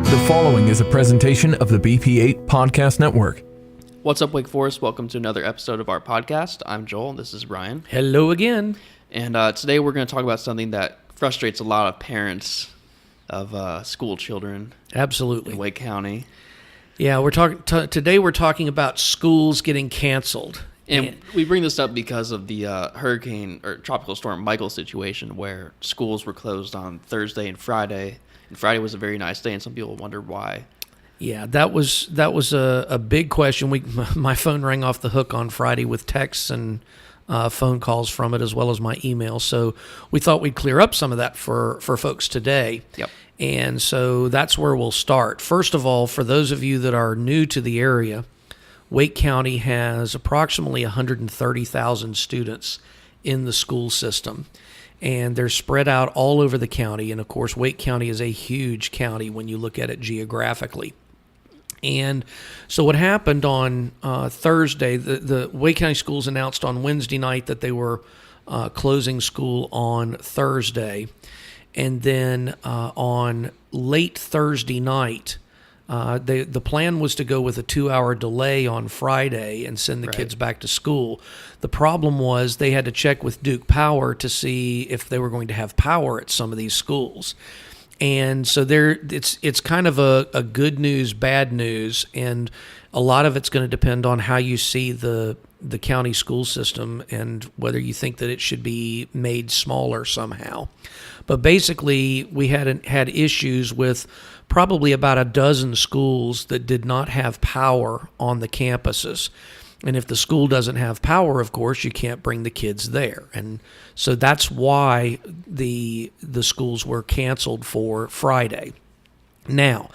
The following is a presentation of the BP8 Podcast Network. What's up, Wake Forest? Welcome to another episode of our podcast. I'm Joel. This is Ryan. Hello again. And today we're going to talk about something that frustrates a lot of parents of school children. Absolutely. In Wake County. Yeah, we're talking today. We're talking about schools getting canceled, and we bring this up because of the hurricane or tropical storm Michael situation, where schools were closed on Thursday and Friday. And Friday was a very nice day, and some people wonder why. Yeah, that was a big question. My phone rang off the hook on Friday with texts and phone calls from it, as well as my email. So we thought we'd clear up some of that for folks today. Yep. And so that's where we'll start. First of all, for those of you that are new to the area, Wake County has approximately 130,000 students in the school system. And they're spread out all over the county. And, of course, Wake County is a huge county when you look at it geographically. And so what happened on Thursday, the Wake County schools announced on Wednesday night that they were closing school on Thursday. And then on late Thursday night, the plan was to go with a 2-hour delay on Friday and send the kids back to school. The problem was they had to check with Duke Power to see if they were going to have power at some of these schools. And so it's kind of a good news, bad news, and a lot of it's going to depend on how you see the county school system and whether you think that it should be made smaller somehow. But basically, we had issues with probably about a dozen schools that did not have power on the campuses. And if the school doesn't have power, of course, you can't bring the kids there. And so that's why the schools were canceled for Friday. Now,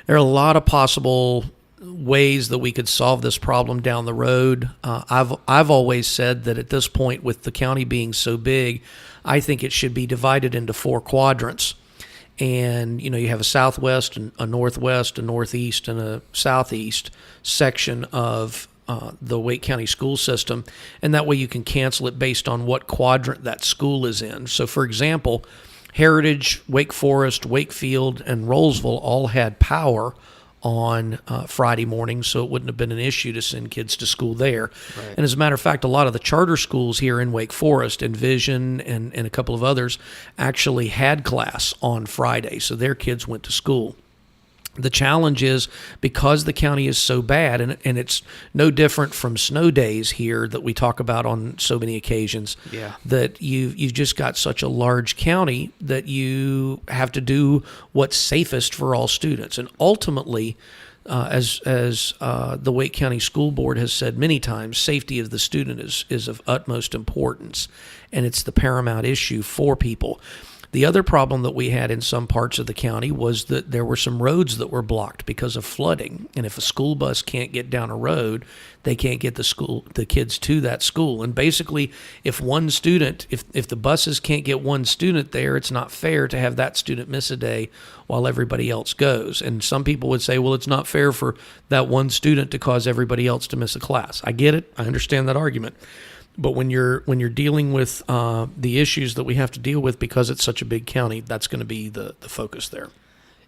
there are a lot of possible ways that we could solve this problem down the road. I've always said that at this point, with the county being so big, I think it should be divided into 4 quadrants. And, you have a southwest, a northwest, a northeast, and a southeast section of the Wake County school system, and that way you can cancel it based on what quadrant that school is in. So, for example, Heritage, Wake Forest, Wakefield, and Rollsville all had power on Friday morning, so it wouldn't have been an issue to send kids to school there. Right. And as a matter of fact, a lot of the charter schools here in Wake Forest, Envision and a couple of others, actually had class on Friday, so their kids went to school. The challenge is, because the county is so bad, and it's no different from snow days here that we talk about on so many occasions, that you've just got such a large county that you have to do what's safest for all students. And ultimately, as the Wake County School Board has said many times, safety of the student is of utmost importance, and it's the paramount issue for people. The other problem that we had in some parts of the county was that there were some roads that were blocked because of flooding. And if a school bus can't get down a road, they can't get the kids to that school. And basically, if the buses can't get one student there, it's not fair to have that student miss a day while everybody else goes. And some people would say, well, it's not fair for that one student to cause everybody else to miss a class. I get it. I understand that argument. But when you're dealing with the issues that we have to deal with because it's such a big county, that's going to be the focus there.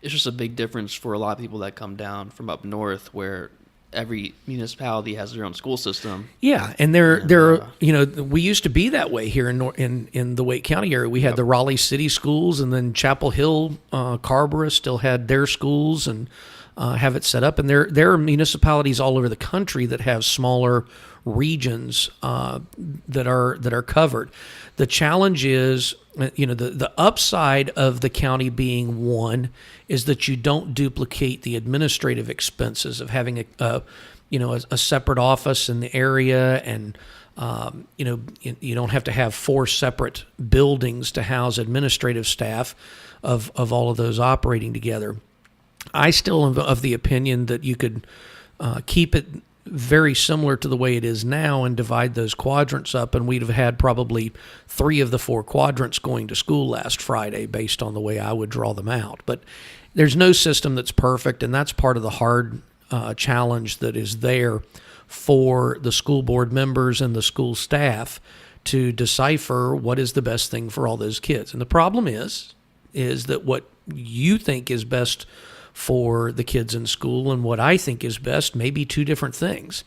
It's just a big difference for a lot of people that come down from up north, where every municipality has their own school system. Yeah, and we used to be that way here in the Wake County area. We had the Raleigh City schools, and then Chapel Hill, Carrboro still had their schools and have it set up. And there are municipalities all over the country that have smaller regions that are covered. The challenge is, the upside of the county being one is that you don't duplicate the administrative expenses of having a separate office in the area, and you don't have to have 4 separate buildings to house administrative staff of all of those operating together. I still am of the opinion that you could keep it very similar to the way it is now and divide those quadrants up, and we'd have had probably 3 of the 4 quadrants going to school last Friday based on the way I would draw them out. But there's no system that's perfect, and that's part of the hard challenge that is there for the school board members and the school staff to decipher what is the best thing for all those kids. And the problem is that what you think is best for the kids in school, and what I think is best may be two different things.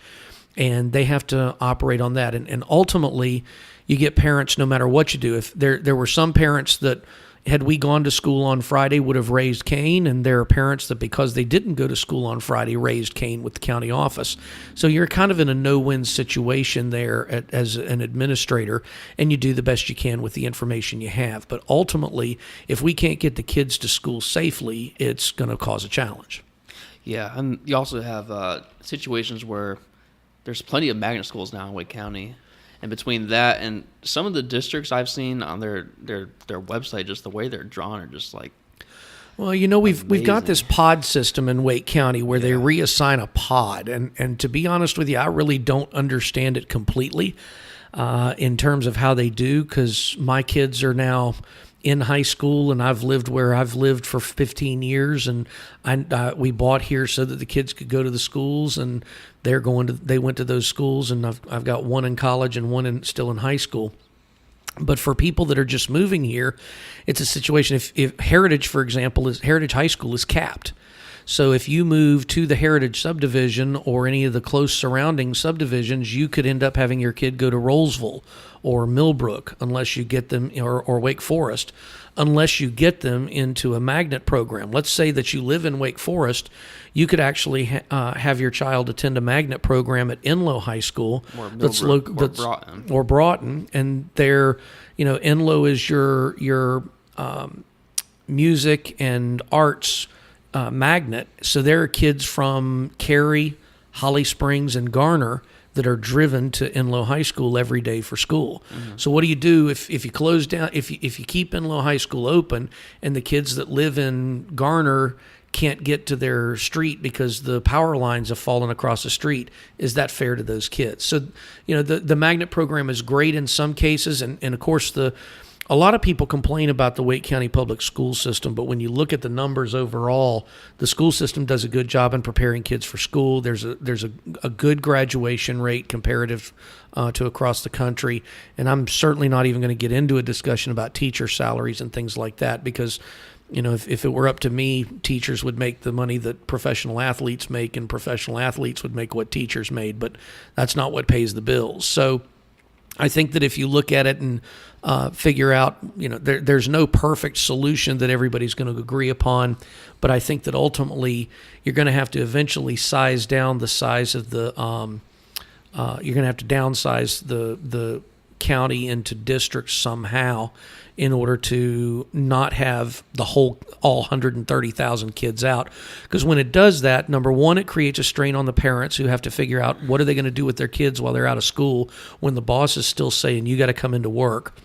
And they have to operate on that. And ultimately, you get parents, no matter what you do. If there were some parents that, had we gone to school on Friday, would have raised Cain, and there are parents that, because they didn't go to school on Friday, raised Cain with the county office. So you're kind of in a no-win situation there as an administrator, and you do the best you can with the information you have. But ultimately, if we can't get the kids to school safely, it's going to cause a challenge. Yeah, and you also have situations where there's plenty of magnet schools now in Wake County. And between that and some of the districts I've seen on their website, just the way they're drawn are just like, well, we've got this pod system in Wake County where they reassign a pod, and to be honest with you, I really don't understand it completely in terms of how they do, because my kids are now in high school, and I've lived where I've lived for 15 years, and we bought here so that the kids could go to the schools, and they went to those schools, and I've got one in college and one still in high school. But for people that are just moving here, it's a situation. If Heritage, for example, Heritage High School is capped. So if you move to the Heritage subdivision or any of the close surrounding subdivisions, you could end up having your kid go to Rollsville or Millbrook, unless you get them, or Wake Forest, unless you get them into a magnet program. Let's say that you live in Wake Forest, you could actually have your child attend a magnet program at Enlow High School, or Broughton. Or Broughton, and there, Enlow is your music and arts magnet. So there are kids from Cary, Holly Springs, and Garner that are driven to Enlow High School every day for school. Mm-hmm. So what do you do if you close down, if you keep Enlow High School open, and the kids that live in Garner can't get to their street because the power lines have fallen across the street? Is that fair to those kids? So, the magnet program is great in some cases, and of course a lot of people complain about the Wake County public school system, but when you look at the numbers overall, the school system does a good job in preparing kids for school. There's a good graduation rate comparative to across the country, and I'm certainly not even going to get into a discussion about teacher salaries and things like that, because if it were up to me, teachers would make the money that professional athletes make, and professional athletes would make what teachers made, but that's not what pays the bills. So I think that if you look at it and figure out, there's no perfect solution that everybody's going to agree upon, but I think that ultimately you're going to have to eventually size down the size of the, you're going to have to downsize the county into districts somehow in order to not have all 130,000 kids out. Because when it does that, number one, it creates a strain on the parents who have to figure out what are they going to do with their kids while they're out of school when the boss is still saying, you got to come into work.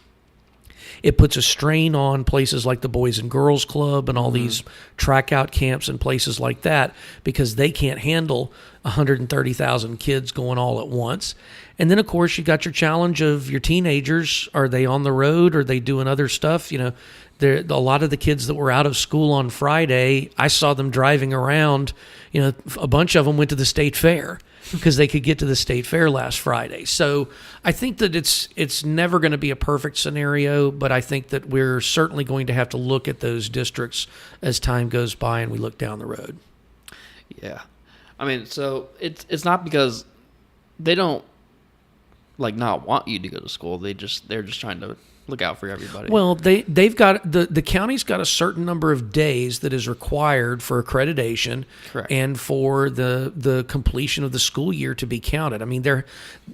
It puts a strain on places like the Boys and Girls Club and all these track out camps and places like that, because they can't handle 130,000 kids going all at once. And then, of course, you got your challenge of your teenagers. Are they on the road? Are they doing other stuff? A lot of the kids that were out of school on Friday, I saw them driving around. A bunch of them went to the state fair because they could get to the state fair last Friday. So I think that it's never going to be a perfect scenario, but I think that we're certainly going to have to look at those districts as time goes by and we look down the road. Yeah. I mean, so it's not because they don't not want you to go to school. They're just trying to look out for everybody. Well, they've got the county's got a certain number of days that is required for accreditation. Correct. And for the completion of the school year to be counted. I mean,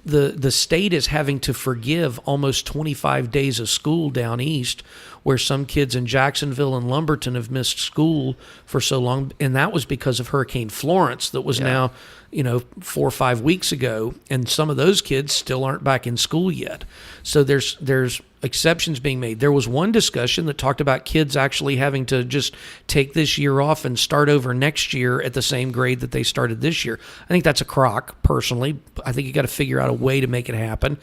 the state is having to forgive almost 25 days of school down east, where some kids in Jacksonville and Lumberton have missed school for so long, and that was because of Hurricane Florence that was now 4 or 5 weeks ago, and some of those kids still aren't back in school yet. So there's exceptions being made. There was one discussion that talked about kids actually having to just take this year off and start over next year at the same grade that they started this year. I think that's a crock, personally. I think you got to figure out a way to make it happen.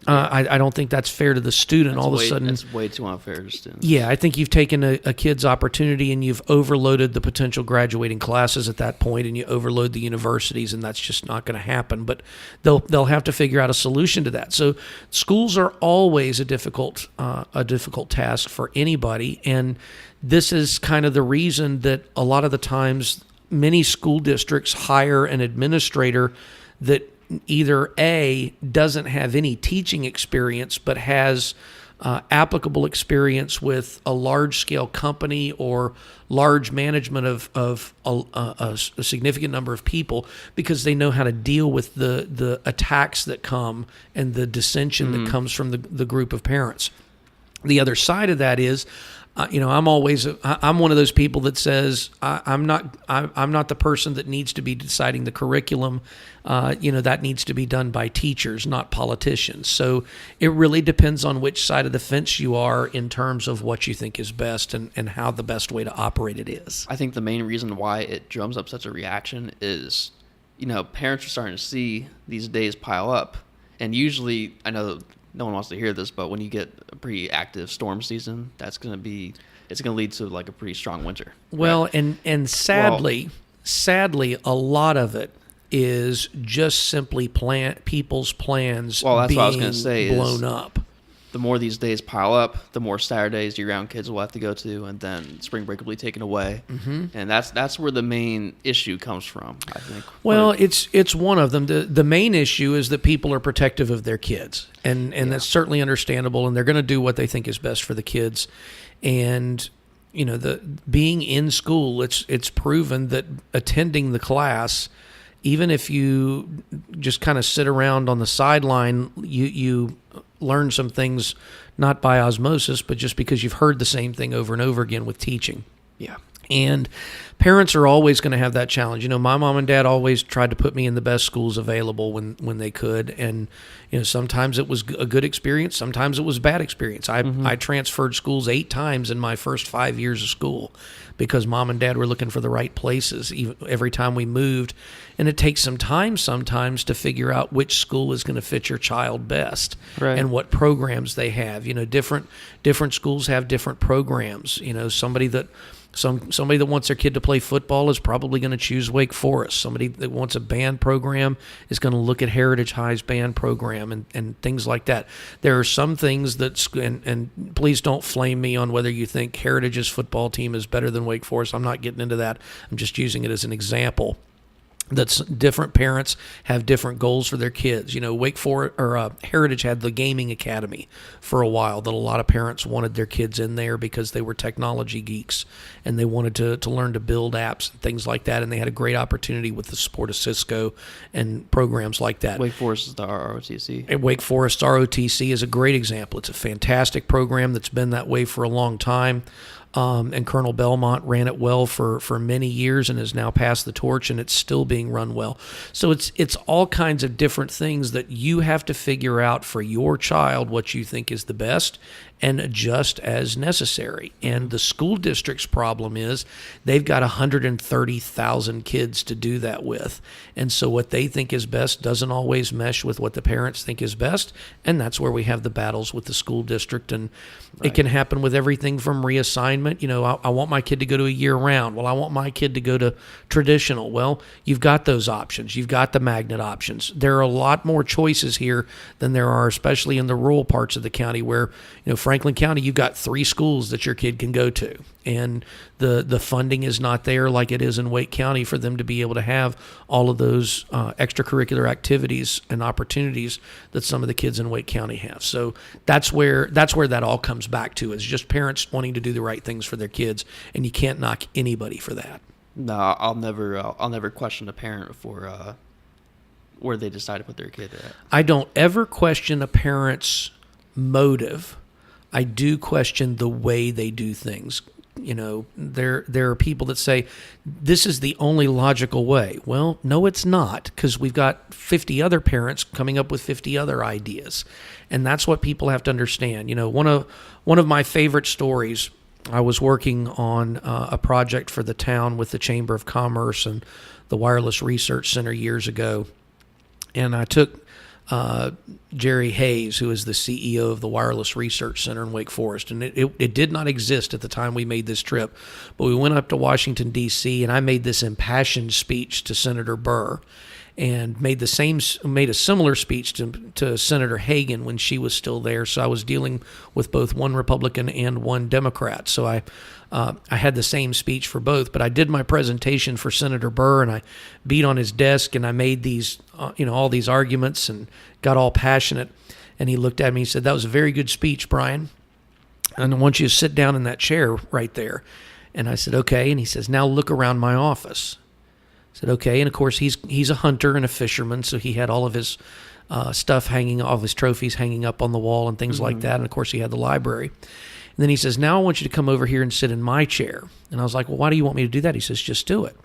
I don't think that's fair to the student. All of a sudden, that's way too unfair to students. Yeah, I think you've taken a kid's opportunity and you've overloaded the potential graduating classes at that point, and you overload the universities, and that's just not going to happen. But they'll have to figure out a solution to that. So schools are always a difficult task for anybody, and this is kind of the reason that a lot of the times many school districts hire an administrator that either A, doesn't have any teaching experience, but has applicable experience with a large-scale company or large management of a significant number of people, because they know how to deal with the attacks that come and the dissension that comes from the group of parents. The other side of that is, I'm one of those people that says I'm not the person that needs to be deciding the curriculum. That needs to be done by teachers, not politicians. So it really depends on which side of the fence you are in terms of what you think is best and how the best way to operate it is. I think the main reason why it drums up such a reaction is, parents are starting to see these days pile up, and usually, I know no one wants to hear this, but when you get a pretty active storm season, it's going to lead to like a pretty strong winter. Well, right? and sadly, a lot of it is just simply people's plans that's being what I was going to say blown up. The more these days pile up, the more Saturdays year-round kids will have to go to, and then spring break will be taken away. Mm-hmm. And that's where the main issue comes from, I think. Well, it's one of them. The main issue is that people are protective of their kids, and that's certainly understandable, and they're going to do what they think is best for the kids. And the being in school, it's proven that attending the class, even if you just kind of sit around on the sideline, you learn some things, not by osmosis, but just because you've heard the same thing over and over again with teaching. Yeah. And parents are always going to have that challenge. My mom and dad always tried to put me in the best schools available when they could. And, sometimes it was a good experience. Sometimes it was a bad experience. I transferred schools 8 times in my first 5 years of school because mom and dad were looking for the right places every time we moved. And it takes some time sometimes to figure out which school is going to fit your child best, right, and what programs they have. Different schools have different programs. Somebody that wants their kid to play football is probably going to choose Wake Forest. Somebody that wants a band program is going to look at Heritage High's band program and things like that. There are some things and please don't flame me on whether you think Heritage's football team is better than Wake Forest. I'm not getting into that. I'm just using it as an example. That's different parents have different goals for their kids. Wake Forest or Heritage had the gaming academy for a while that a lot of parents wanted their kids in there because they were technology geeks and they wanted to learn to build apps and things like that. And they had a great opportunity with the support of Cisco and programs like that. Wake Forest is the ROTC. And Wake Forest ROTC is a great example. It's a fantastic program that's been that way for a long time. And Colonel Belmont ran it well for many years and has now passed the torch, and it's still being run well. So it's all kinds of different things that you have to figure out for your child what you think is the best and adjust as necessary. And the school district's problem is they've got 130,000 kids to do that with. And so what they think is best doesn't always mesh with what the parents think is best. And that's where we have the battles with the school district. And right, it can happen with everything from reassignment. I want my kid to go to a year round. Well, I want my kid to go to traditional. Well, you've got those options. You've got the magnet options. There are a lot more choices here than there are, especially in the rural parts of the county where, Franklin County, you've got 3 schools that your kid can go to. And the funding is not there like it is in Wake County for them to be able to have all of those extracurricular activities and opportunities that some of the kids in Wake County have. So that's where that all comes back to, is just parents wanting to do the right things for their kids, and you can't knock anybody for that. No, I'll never question a parent for where they decide to put their kid at. I don't ever question a parent's motive. I do question the way they do things. There are people that say this is the only logical way. Well, no, it's not, because we've got 50 other parents coming up with 50 other ideas, and that's what people have to understand. One of my favorite stories. I was working on a project for the town with the Chamber of Commerce and the Wireless Research Center years ago, and I took Jerry Hayes, who is the CEO of the Wireless Research Center in Wake Forest. And it did not exist at the time we made this trip. But we went up to Washington, D.C., and I made this impassioned speech to Senator Burr, and made a similar speech to Senator Hagan when she was still there. So I was dealing with both one Republican and one Democrat. So I had the same speech for both. But I did my presentation for Senator Burr, and I beat on his desk, and I made these, all these arguments and got all passionate. And he looked at me and said, "That was a very good speech, Brian. And I want you to sit down in that chair right there." And I said, "Okay." And he says, "Now look around my office." I said, "Okay." And of course, he's a hunter and a fisherman, so he had all of his stuff hanging, all of his trophies hanging up on the wall and things like that. And of course, he had the library. And then he says, "Now I want you to come over here and sit in my chair." And I was like, "Well, why do you want me to do that?" He says, "Just do it."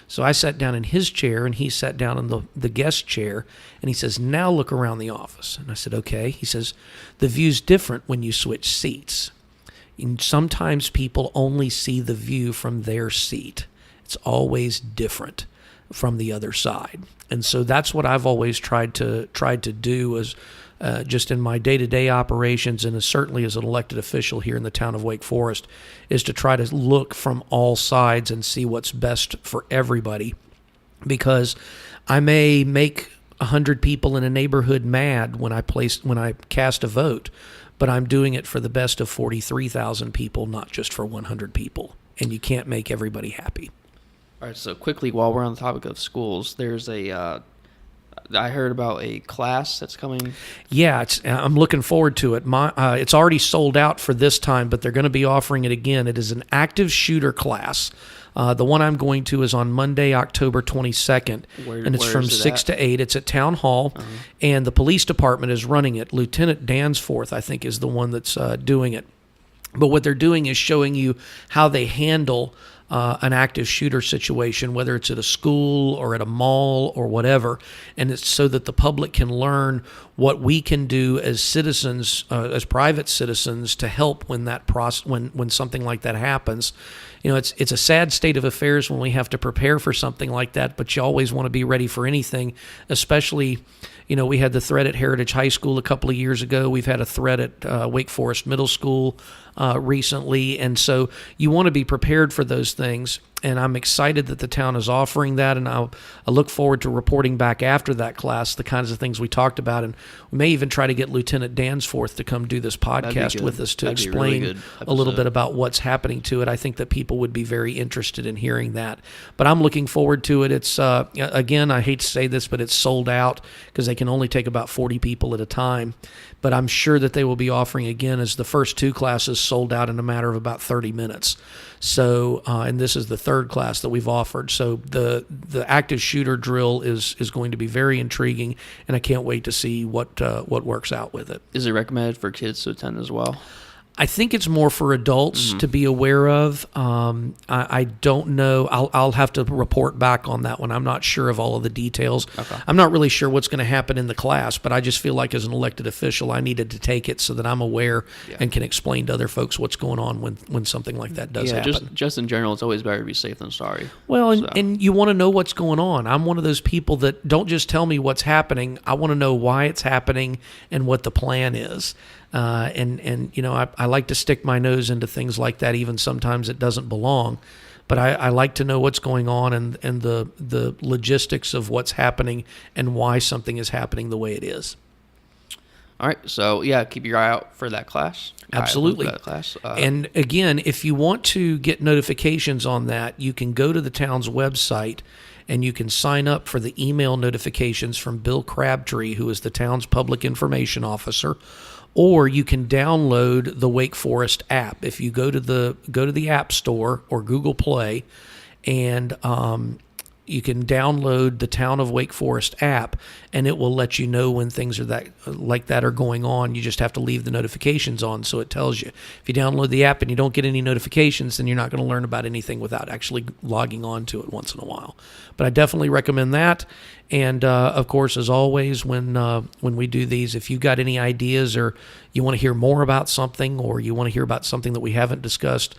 So I sat down in his chair, and he sat down in the guest chair, and he says, "Now look around the office." And I said, "Okay." He says, "The view's different when you switch seats. And sometimes people only see the view from their seat. It's always different from the other side." And so that's what I've always tried to do as just in my day-to-day operations, and certainly as an elected official here in the town of Wake Forest, is to try to look from all sides and see what's best for everybody. Because I may make 100 people in a neighborhood mad when I cast a vote, but I'm doing it for the best of 43,000 people, not just for 100 people. And you can't make everybody happy. All right, so quickly, while we're on the topic of schools, there's I heard about a class that's coming. Yeah, I'm looking forward to it. It's already sold out for this time, but they're going to be offering it again. It is an active shooter class. The one I'm going to is on Monday, October 22nd, and it's from 6 to 8. It's at Town Hall, and the police department is running it. Lieutenant Dansforth, I think, is the one that's doing it. But what they're doing is showing you how they handle an active shooter situation, whether it's at a school or at a mall or whatever, and it's so that the public can learn what we can do as citizens, as private citizens, to help when when something like that happens. It's a sad state of affairs when we have to prepare for something like that, but you always want to be ready for anything, especially. We had the threat at Heritage High School a couple of years ago. We've had a threat at Wake Forest Middle School recently. And so you want to be prepared for those things. And I'm excited that the town is offering that. And I look forward to reporting back after that class the kinds of things we talked about. And we may even try to get Lieutenant Dansforth to come do this podcast with us to explain a little bit about what's happening to it. I think that people would be very interested in hearing that. But I'm looking forward to it. It's, again, I hate to say this, but it's sold out because they can only take about 40 people at a time. But I'm sure that they will be offering again, as the first two classes sold out in a matter of about 30 minutes. So, and this is the third class that we've offered. So the active shooter drill is going to be very intriguing, and I can't wait to see what works out with it. Is it recommended for kids to attend as well? I think it's more for adults to be aware of. I don't know. I'll have to report back on that one. I'm not sure of all of the details. Okay. I'm not really sure what's going to happen in the class, but I just feel like as an elected official, I needed to take it so that I'm aware and can explain to other folks what's going on when something like that does happen. Just in general, it's always better to be safe than sorry. Well, and you want to know what's going on. I'm one of those people that don't just tell me what's happening. I want to know why it's happening and what the plan is. I like to stick my nose into things like that, even sometimes it doesn't belong. But I like to know what's going on and the logistics of what's happening and why something is happening the way it is. All right, so keep your eye out for that class. Absolutely. That class. And again, if you want to get notifications on that, you can go to the town's website and you can sign up for the email notifications from Bill Crabtree, who is the town's public information officer. Or you can download the Wake Forest app. If you go to the App Store or Google Play, and you can download the Town of Wake Forest app, and it will let you know when things are like that are going on. You just have to leave the notifications on, so it tells you. If you download the app and you don't get any notifications, then you're not going to learn about anything without actually logging on to it once in a while. But I definitely recommend that. And of course, as always, when we do these, if you've got any ideas or you want to hear more about something, or you want to hear about something that we haven't discussed,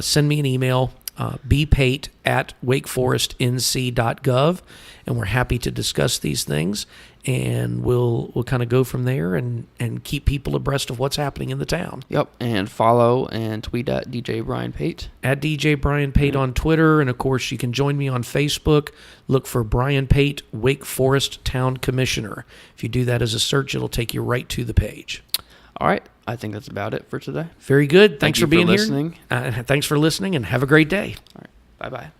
send me an email. bpate at wakeforestnc.gov, and we're happy to discuss these things. And we'll kind of go from there and keep people abreast of what's happening in the town. Yep, and follow and tweet at DJ Brian Pate. At DJ Brian Pate on Twitter, and of course you can join me on Facebook. Look for Brian Pate, Wake Forest Town Commissioner. If you do that as a search, it'll take you right to the page. All right, I think that's about it for today. Very good. Thanks for being listening. here. Thanks for listening, and have a great day. All right, bye-bye.